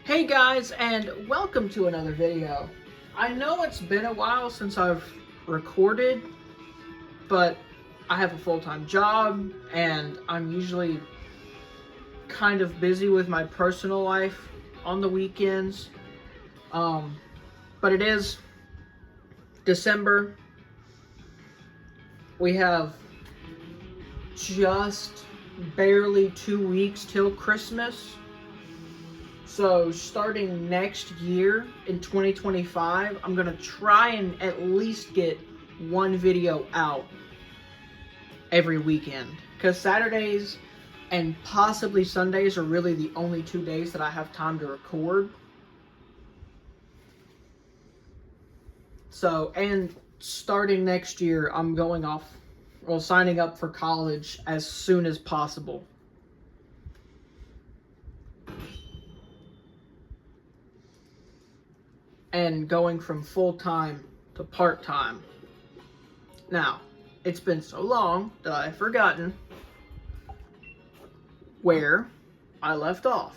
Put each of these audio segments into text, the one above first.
Hey guys, and welcome to another video. I know it's been a while since I've recorded, but I have a full-time job and I'm usually kind of busy with my personal life on the weekends. But it is December. We have just barely 2 weeks till Christmas. So starting next year in 2025, I'm going to try and at least get one video out every weekend. Because Saturdays and possibly Sundays are really the only 2 days that I have time to record. So, and starting next year, I'm signing up for college as soon as possible. And going from full-time to part-time. Now, it's been so long that I've forgotten where I left off.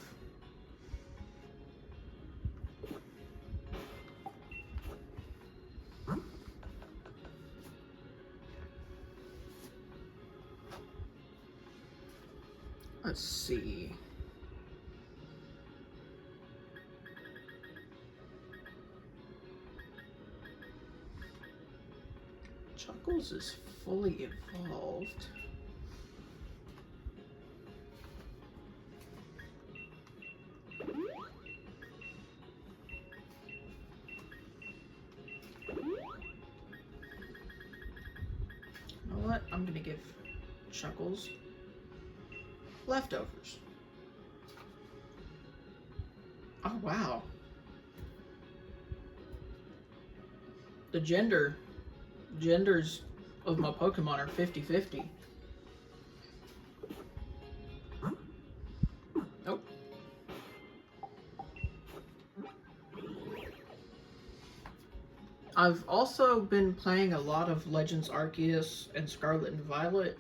Let's see. Chuckles is fully evolved. You know what? I'm gonna give Chuckles leftovers. Oh wow. The genders of my Pokemon are 50-50. Nope. I've also been playing a lot of Legends Arceus and Scarlet and Violet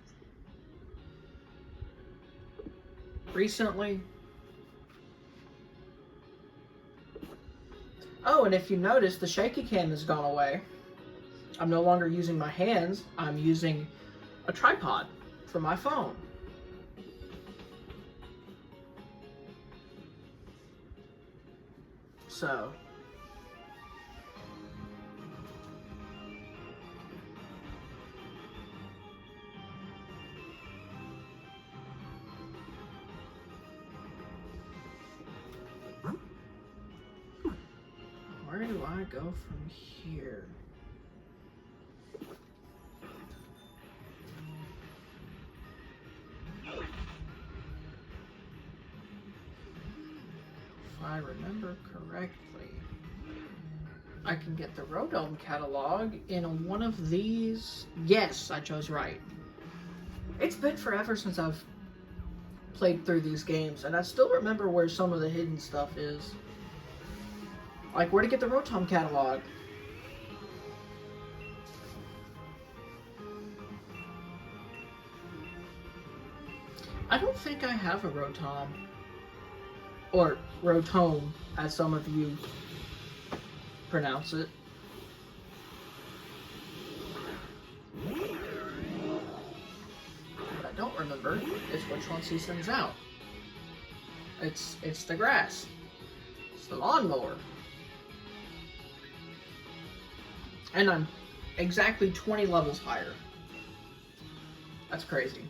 recently. Oh, and if you notice, the shaky cam has gone away. I'm no longer using my hands, I'm using a tripod for my phone. So, where do I go from here? If I remember correctly, I can get the Rotom catalog in one of these. Yes, I chose right. It's been forever since I've played through these games, and I still remember where some of the hidden stuff is. Like where to get the Rotom catalog. I don't think I have a Rotom. Or Rotom, as some of you pronounce it. What I don't remember is which ones he sends out. It's the grass. It's the lawnmower. And I'm exactly 20 levels higher. That's crazy.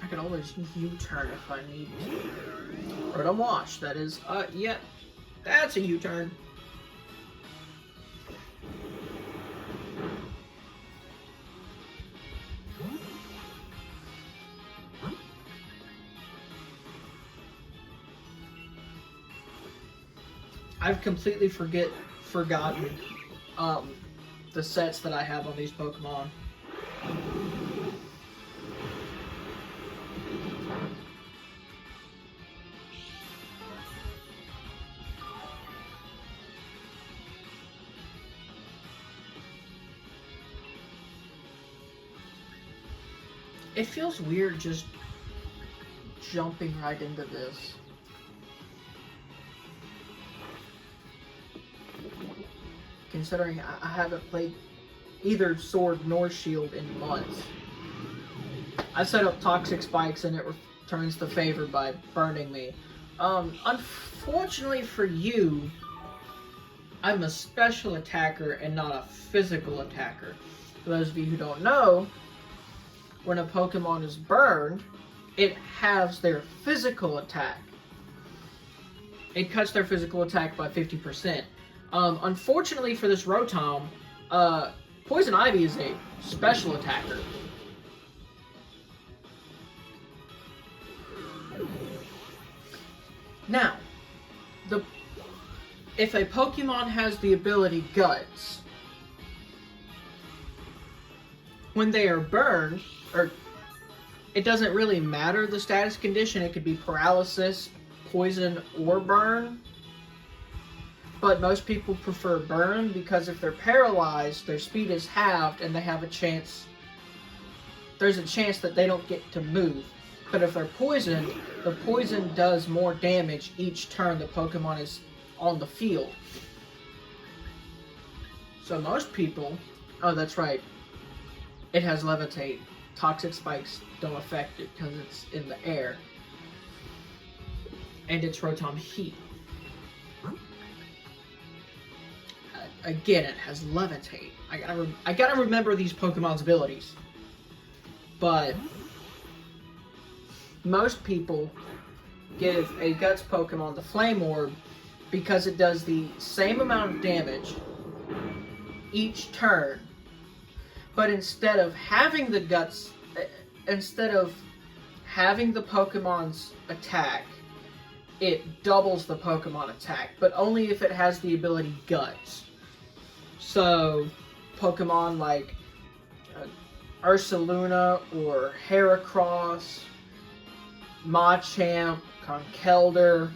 I could always U-turn if I need to. Rotom Wash, that is, yeah, that's a U-turn. I've completely forgotten the sets that I have on these Pokemon. It feels weird just jumping right into this. Considering I haven't played either Sword nor Shield in months. I set up toxic spikes and it returns the favor by burning me. Unfortunately for you, I'm a special attacker and not a physical attacker. For those of you who don't know, when a Pokemon is burned, it halves their physical attack. It cuts their physical attack by 50%. Unfortunately for this Rotom, Poison Ivy is a special attacker. Now, if a Pokemon has the ability Guts, when they are burned, or it doesn't really matter the status condition, it could be paralysis, poison, or burn. But most people prefer burn because if they're paralyzed, their speed is halved and they have a chance. There's a chance that they don't get to move. But if they're poisoned, the poison does more damage each turn the Pokemon is on the field. So most people, oh that's right, it has Levitate. Toxic spikes don't affect it because it's in the air. And it's Rotom Heat. Again, it has Levitate. I gotta remember these Pokemon's abilities. But most people give a Guts Pokemon the Flame Orb because it does the same amount of damage each turn. But instead of having the Guts, instead of having the Pokemon's attack, it doubles the Pokemon attack, but only if it has the ability Guts. So, Pokemon like Ursaluna or Heracross, Machamp, Conkeldurr,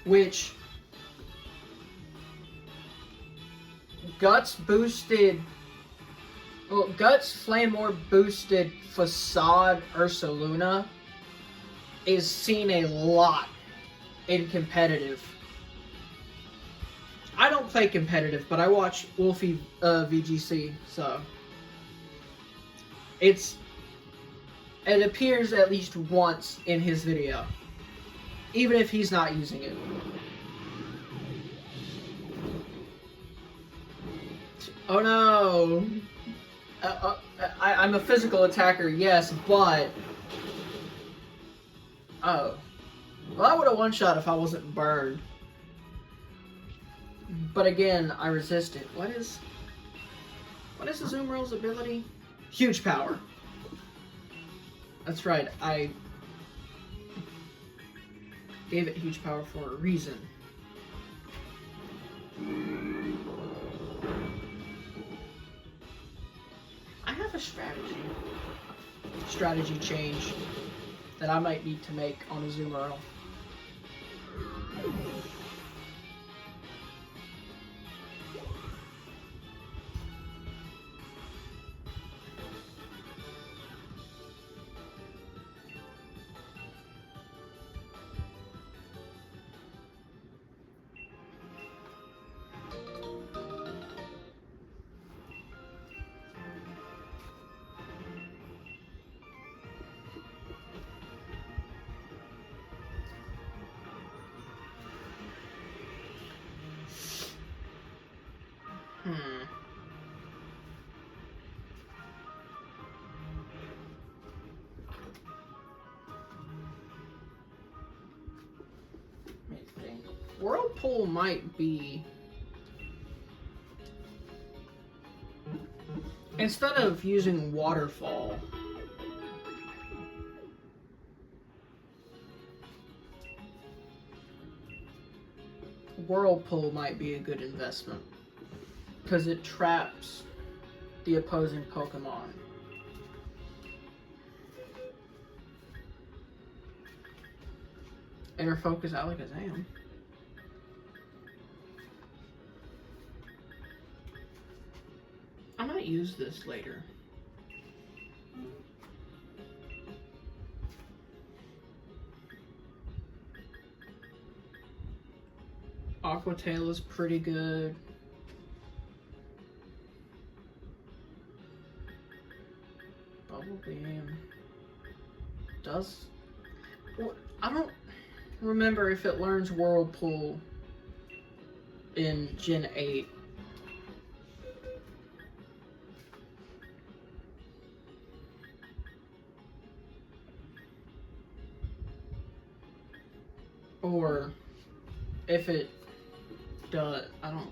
which Guts boosted, well, Guts Flame Orb boosted Facade Ursaluna is seen a lot in competitive. I don't play competitive, but I watch Wolfie VGC, so it appears at least once in his video, even if he's not using it. Oh no! I'm a physical attacker, yes, but oh. Well, I would have one-shot if I wasn't burned. But again, I resisted. What is Azumarill's ability? Huge power. That's right, I gave it huge power for a reason. I have a strategy change that I might need to make on Azumarill. Whirlpool might be, instead of using Waterfall, Whirlpool might be a good investment because it traps the opposing Pokemon. Inner Focus Alakazam. might use this later. Aquatail is pretty good. Bubble Beam does. Well, I don't remember if it learns Whirlpool in Gen 8. Or if it does, I don't.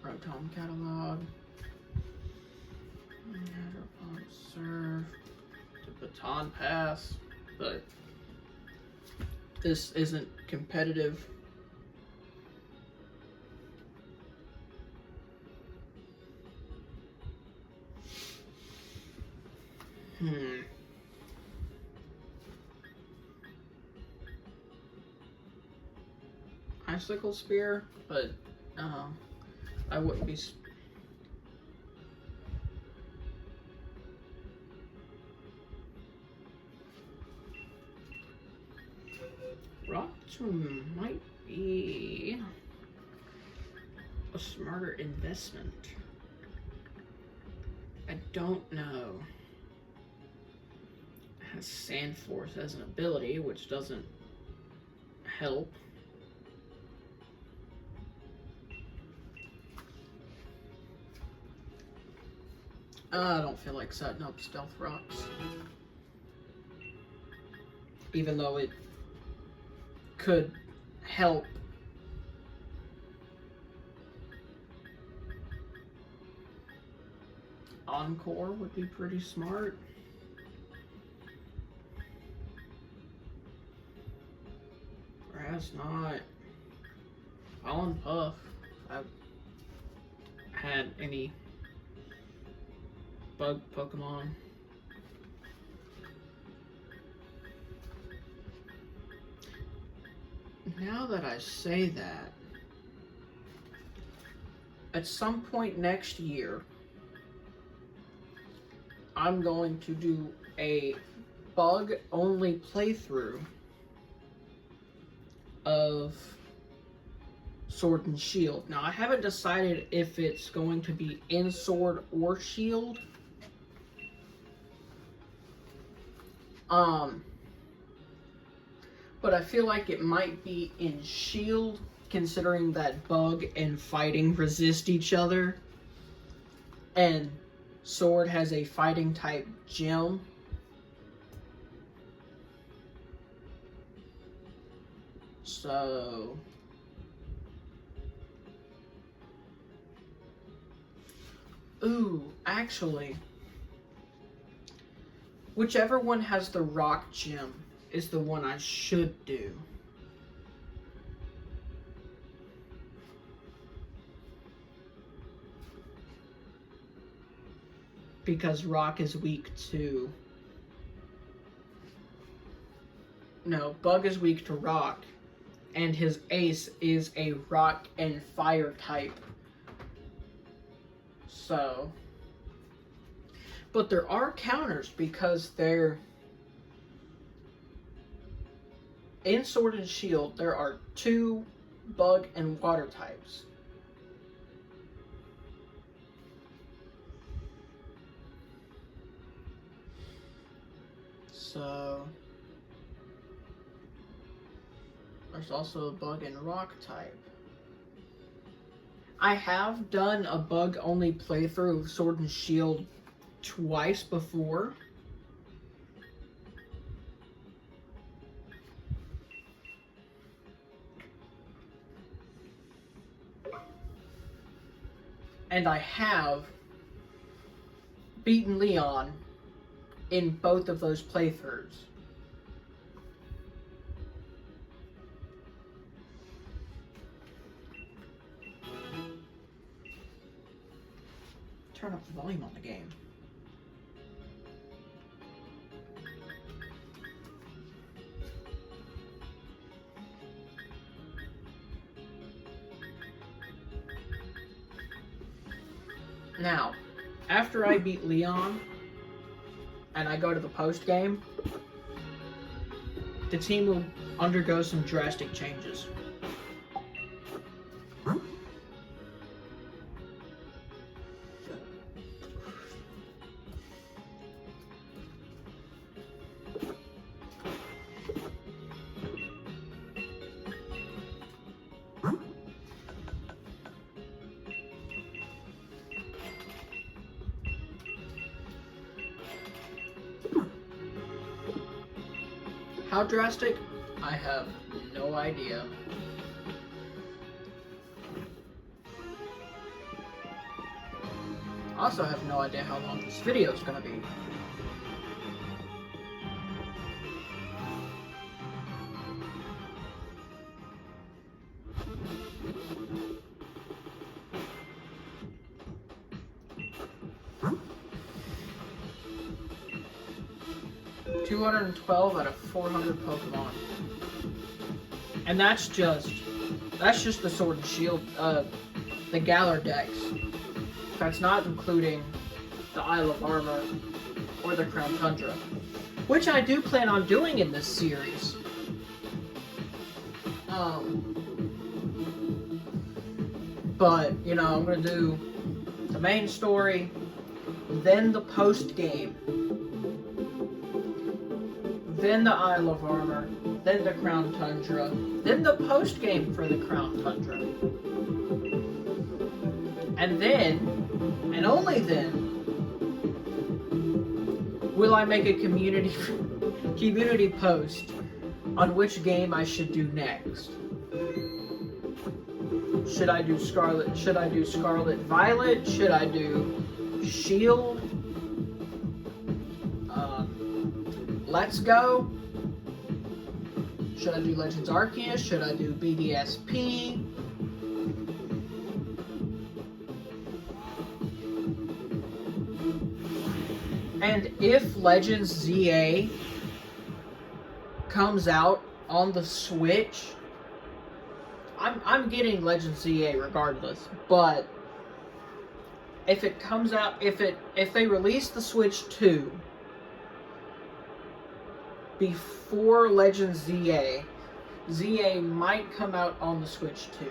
Rotom Catalog. Serve. The Baton Pass. But this isn't competitive. Icicle Spear, but I wouldn't be. Rock Tomb might be a smarter investment. I don't know. It has Sand Force as an ability, which doesn't help. I don't feel like setting up Stealth Rocks. Even though it could help. Encore would be pretty smart. Whereas not. Pollen Puff. I've had any bug Pokemon. Now that I say that, at some point next year, I'm going to do a bug-only playthrough of Sword and Shield. Now, I haven't decided if it's going to be in Sword or Shield. But I feel like it might be in Shield, considering that Bug and Fighting resist each other. And Sword has a Fighting type gym. So ooh, actually, whichever one has the rock gem is the one I should do. Because rock is weak to... No, Bug is weak to rock. And his ace is a rock and fire type. So... But there are counters because they're... In Sword and Shield, there are 2 Bug and Water types. So... There's also a Bug and Rock type. I have done a Bug-only playthrough of Sword and Shield twice before. And I have beaten Leon in both of those playthroughs. Turn up the volume on the game. Now, after I beat Leon and I go to the post game, the team will undergo some drastic changes. How drastic? I have no idea. I also have no idea how long this video is going to be. $212 out of 400 Pokemon. And that's just the Sword and Shield, the Galar Dex. That's not including the Isle of Armor or the Crown Tundra, which I do plan on doing in this series. But, you know, I'm gonna do the main story, then the post game, then the Isle of Armor, then the Crown Tundra, then the post game for the Crown Tundra. And then, and only then, will I make a community post on which game I should do next. Should I do Scarlet? Should I do Scarlet Violet? Should I do Shield? Let's Go? Should I do Legends Arceus? Should I do BDSP? And if Legends ZA comes out on the Switch, I'm getting Legends ZA regardless. But if it comes out, if they release the Switch 2 before Legends ZA might come out on the Switch 2.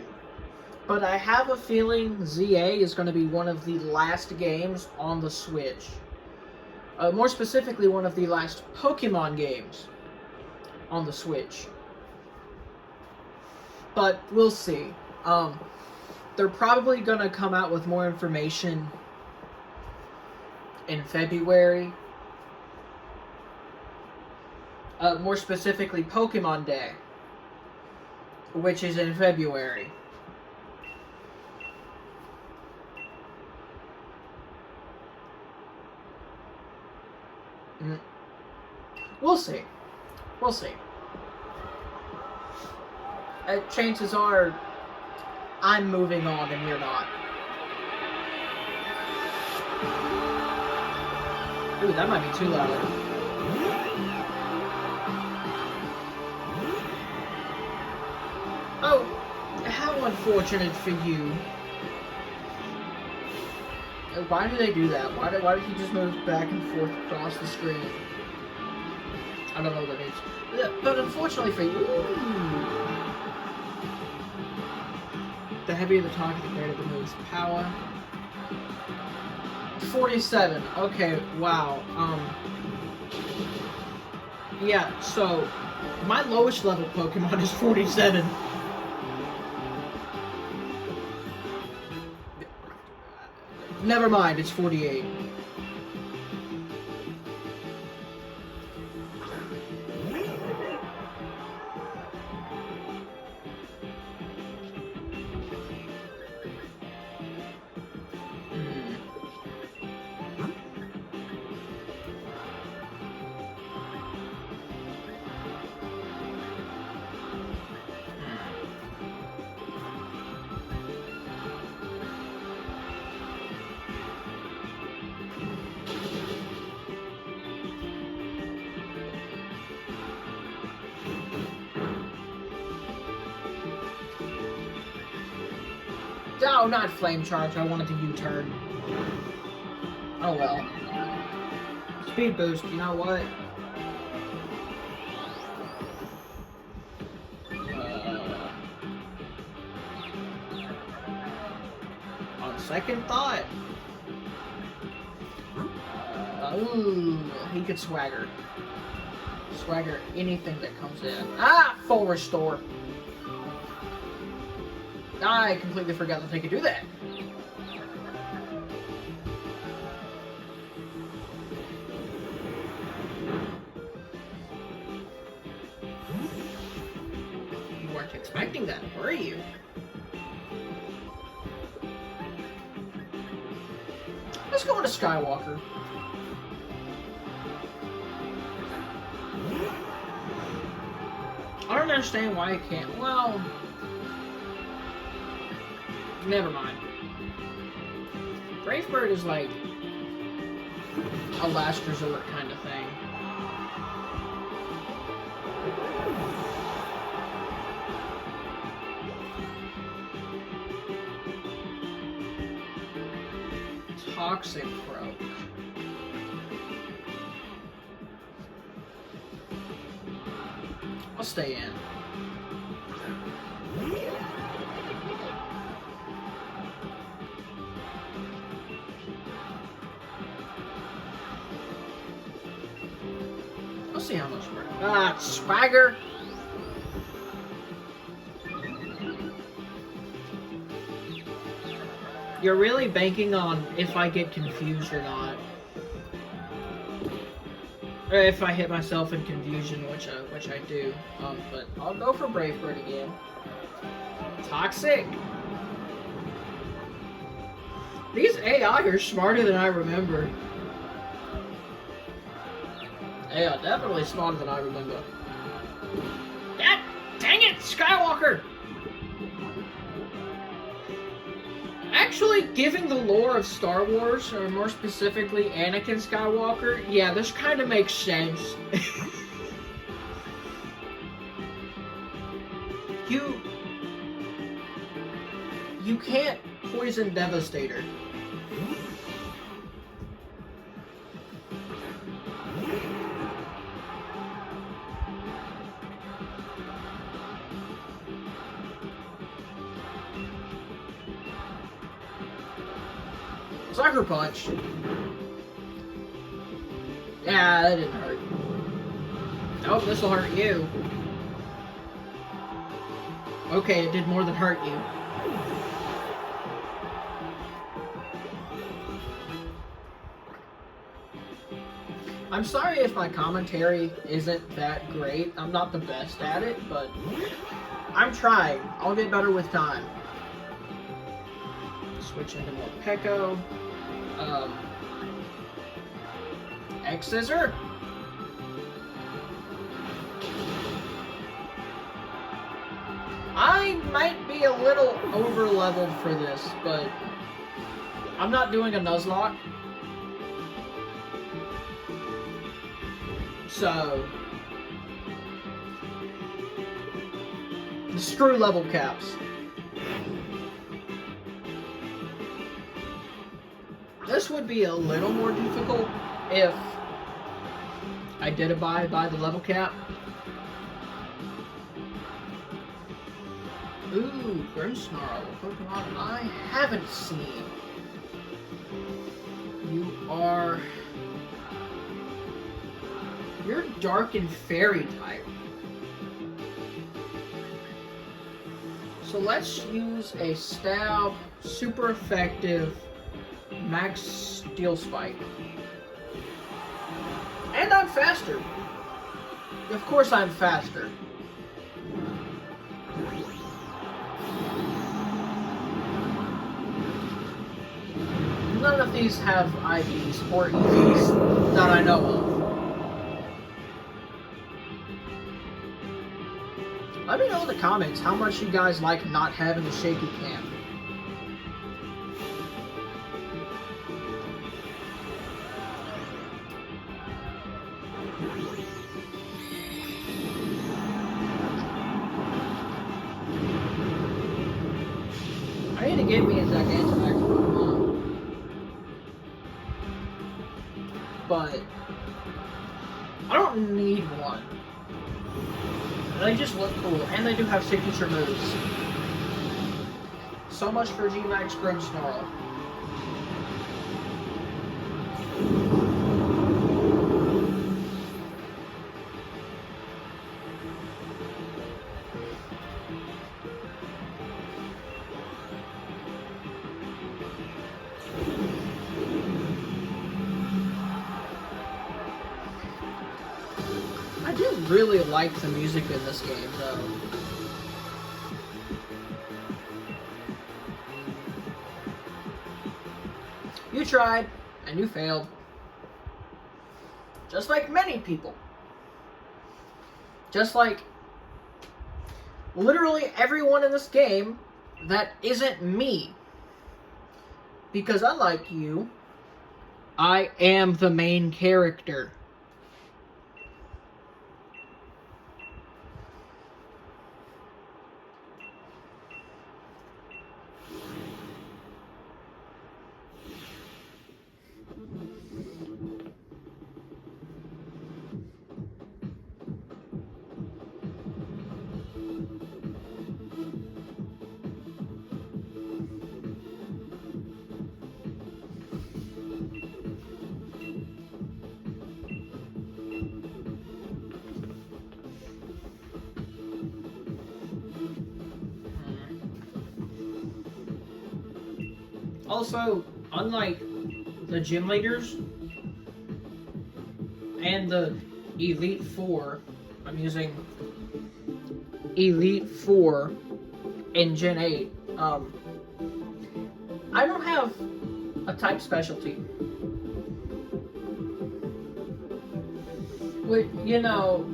But I have a feeling ZA is going to be one of the last games on the Switch. More specifically, one of the last Pokemon games on the Switch. But we'll see. They're probably going to come out with more information in February. More specifically, Pokemon Day, which is in February. We'll see. We'll see. Chances are, I'm moving on and you're not. Ooh, that might be too loud. Oh, how unfortunate for you. Why do they do that? Why did he just move back and forth across the screen? I don't know what that means. But unfortunately for you... The heavier the target, the greater the move's power. 47. Okay, wow. Yeah, so... My lowest level Pokemon is 47. Never mind, it's 48. Oh, not flame charge. I wanted to U-turn. Oh well. Speed boost. You know what? On second thought. Ooh, he could swagger. Swagger anything that comes in. Ah, full restore. I completely forgot that they could do that. You weren't expecting that, were you? Let's go into Skywalker. I don't understand why it can't. Well, never mind. Brave Bird is like a last resort kind of thing. Toxic Croak. I'll stay in. I'll see how much work. Ah, swagger. You're really banking on if I get confused or not. Or if I hit myself in confusion, which I do. But I'll go for Brave Bird again. Toxic. These AI are smarter than I remember. Yeah, definitely smarter than I remember. God dang it, Skywalker! Actually, given the lore of Star Wars, or more specifically Anakin Skywalker, yeah, this kind of makes sense. You can't poison Devastator. Sucker Punch. Yeah, that didn't hurt. Oh, this will hurt you. Okay, it did more than hurt you. I'm sorry if my commentary isn't that great. I'm not the best at it, but I'm trying. I'll get better with time. Switch into more Pecco. X-Scissor. I might be a little over-leveled for this, but I'm not doing a Nuzlocke. So, screw level caps. This would be a little more difficult if I did abide by the level cap. Ooh, Grimmsnarl, a Pokemon I haven't seen. You're Dark and Fairy type. So let's use a Stab, super effective, Max Steel Spike. And I'm faster. Of course I'm faster. None of these have IVs or EVs that I know of. Let me know in the comments how much you guys like not having a shaky cam. I need to get me a Gigantamax Pokemon. But I don't need one. They just look cool, and they do have signature moves. So much for G-Max Grimmsnarl. I do really like the music in this game, though. You tried, and you failed. Just like many people. Just like literally everyone in this game that isn't me. Because unlike you, I am the main character. Also, unlike the gym leaders and the Elite Four, I'm using Elite Four in Gen 8, I don't have a type specialty. But, you know,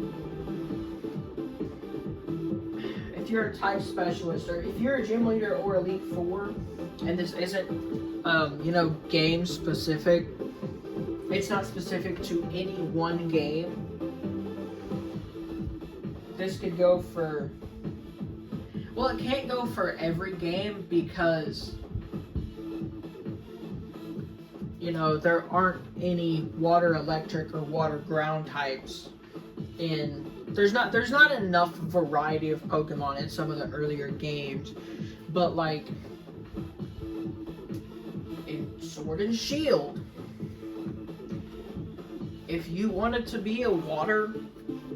if you're a type specialist, or if you're a gym leader or Elite Four, and this isn't, you know, game specific, it's not specific to any one game. This could go for, well, it can't go for every game because, you know, there aren't any water electric or water ground types in, there's not enough variety of Pokemon in some of the earlier games, but like in Sword and Shield, if you wanted to be a water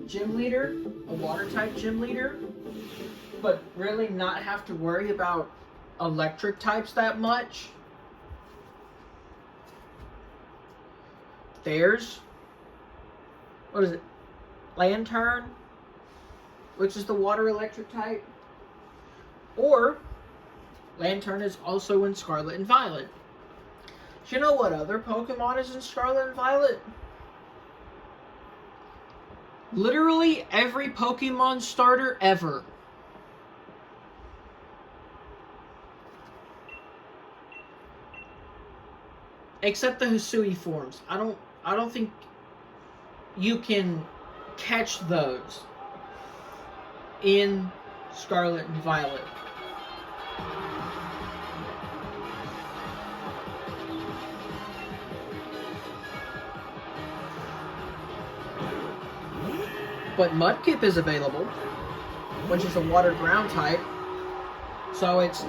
gym leader, a water type gym leader, but really not have to worry about electric types that much, there's, what is it, Lantern, which is the water electric type, or Lantern is also in Scarlet and Violet. Do you know what other Pokemon is in Scarlet and Violet? Literally every Pokemon starter ever. Except the Hisui forms. I don't think you can catch those in Scarlet and Violet. But Mudkip is available, which is a water ground type. So it's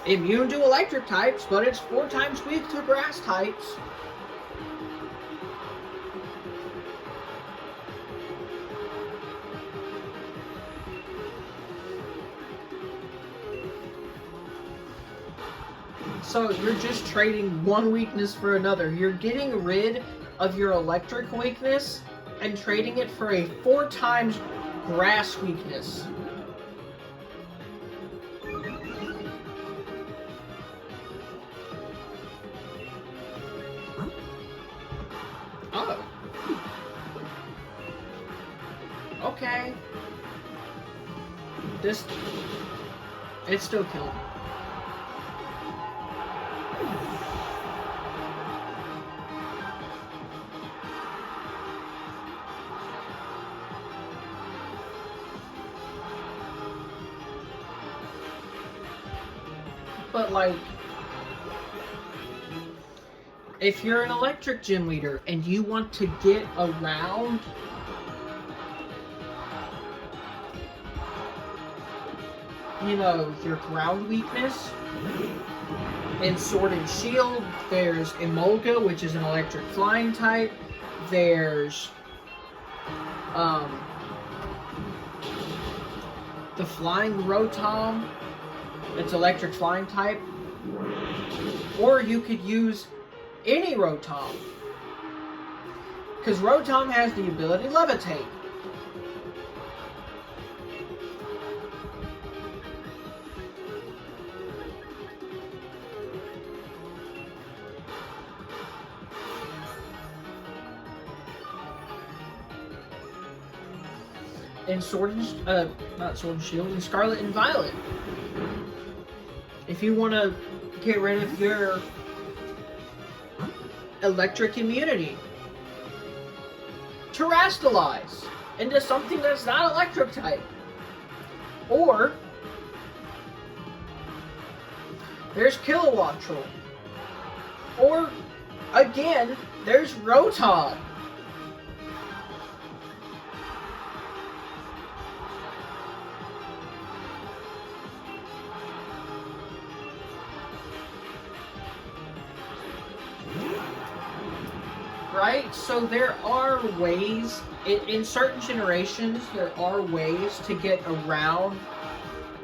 immune to electric types, but it's 4 times weak to grass types. So you're just trading one weakness for another. You're getting rid of your electric weakness and trading it for a 4 times grass weakness. Oh. Okay. It still killed me. But like, if you're an electric gym leader and you want to get around your ground weakness, in Sword and Shield, there's Emolga, which is an electric flying type. There's the Flying Rotom, it's electric flying type. Or you could use any Rotom, because Rotom has the ability Levitate. In not Sword and Shield, in Scarlet and Violet. If you want to get rid of your electric immunity, terrestrialize into something that's not electric type. Or there's Kilowattrel. Or again, there's Rotom. Right? So there are ways, in certain generations, there are ways to get around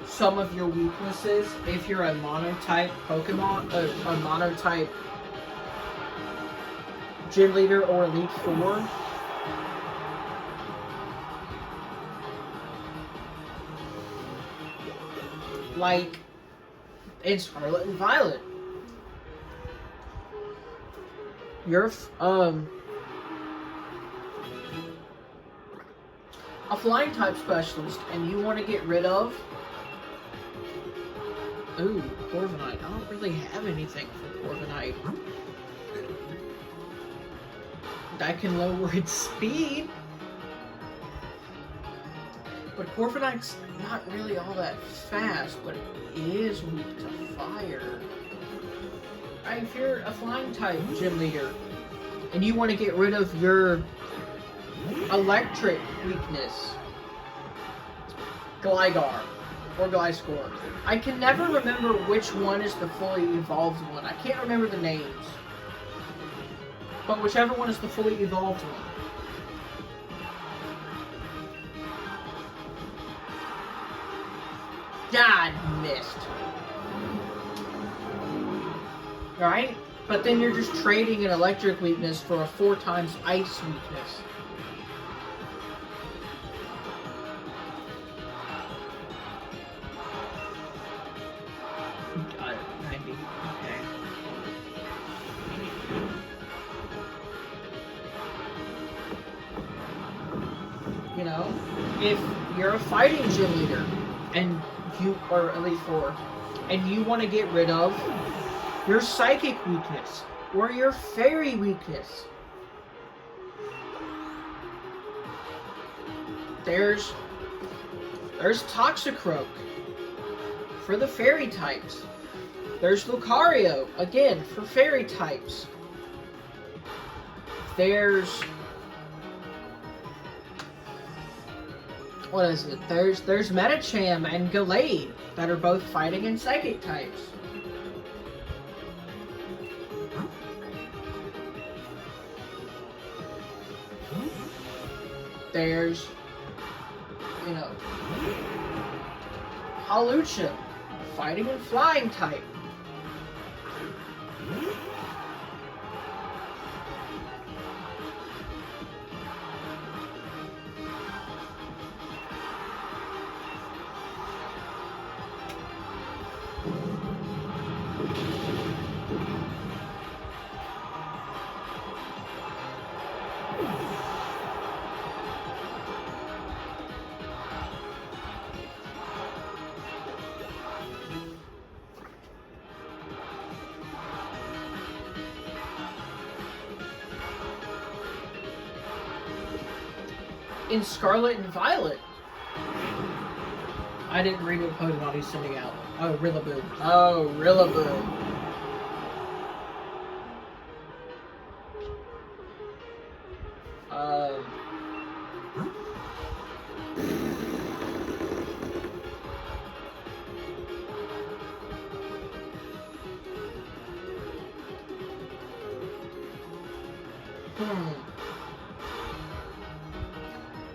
some of your weaknesses if you're a monotype Pokemon, a monotype Gym Leader or Elite Four. Like in Scarlet and Violet. You're a flying type specialist and you want to get rid of Corviknight. I don't really have anything for Corviknight that can lower its speed, but Corviknight's not really all that fast, but it is weak to fire. If you're a flying type gym leader and you want to get rid of your electric weakness, Gligar or Gliscor. I can never remember which one is the fully evolved one. I can't remember the names. But whichever one is the fully evolved one. God, missed. Right? But then you're just trading an electric weakness for a 4 times ice weakness. Got it. 90. Okay. You know, if you're a fighting gym leader and you are Elite Four and you want to get rid of your psychic weakness or your fairy weakness, there's Toxicroak for the fairy types. There's Lucario, again, for fairy types. There's... what is it? There's Medicham and Gallade that are both fighting and psychic types. There's, you know, Hawlucha, fighting and flying type. In Scarlet and Violet, I didn't read what Pokemon he's sending out. Oh, Rillaboom. Oh, Rillaboom.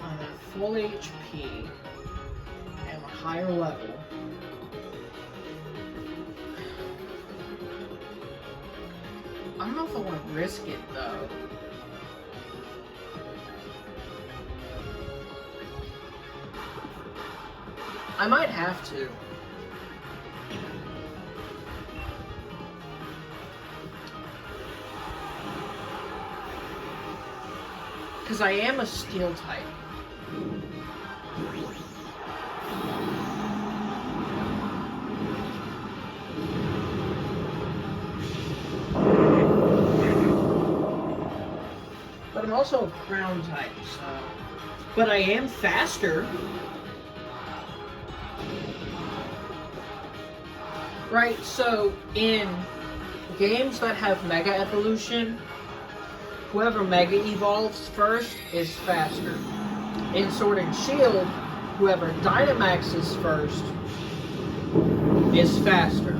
I'm at full HP and a higher level. I don't know if I want to risk it though. I might have to. Because I am a steel type. But I'm also a ground type, so... But I am faster. Right, so in games that have Mega Evolution, whoever Mega Evolves first is faster. In Sword and Shield, whoever Dynamaxes first is faster.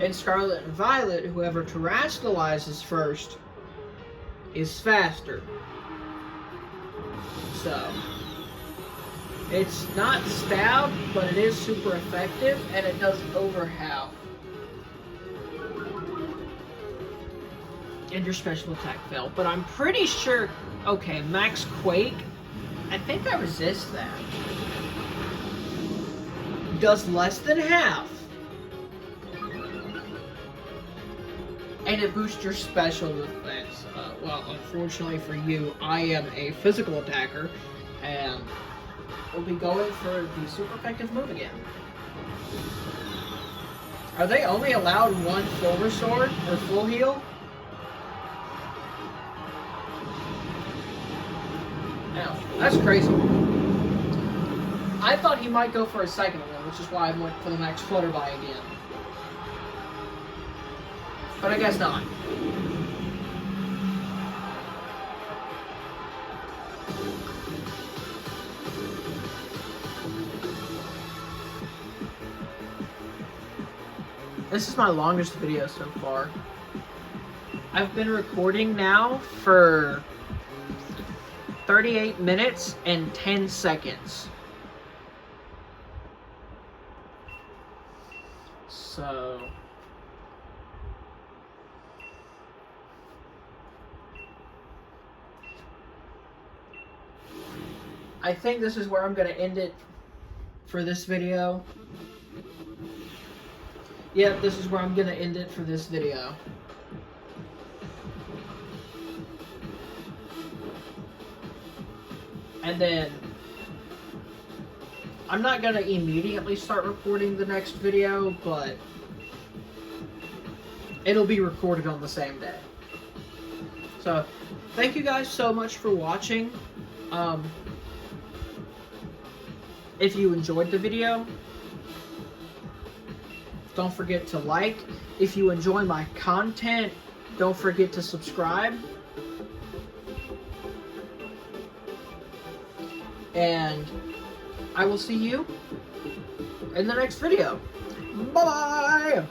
In Scarlet and Violet, whoever Terastallizes first is faster. So, it's not stab, but it is super effective, and it does over half. And your special attack failed, but I'm pretty sure... Okay, Max Quake. I think I resist that. Does less than half. And it boosts your special defense. Well, unfortunately for you, I am a physical attacker, and we'll be going for the super effective move again. Are they only allowed one full restore or full heal? Now, that's crazy. I thought he might go for a second one, which is why I went for the Max Flutterby again. But I guess not. This is my longest video so far. I've been recording now for 38 minutes and 10 seconds. So... I think this is where I'm going to end it for this video. Yep, this is where I'm going to end it for this video. And then, I'm not going to immediately start recording the next video, but it'll be recorded on the same day. So, thank you guys so much for watching. If you enjoyed the video, don't forget to like. If you enjoy my content, don't forget to subscribe. And I will see you in the next video. Bye-bye!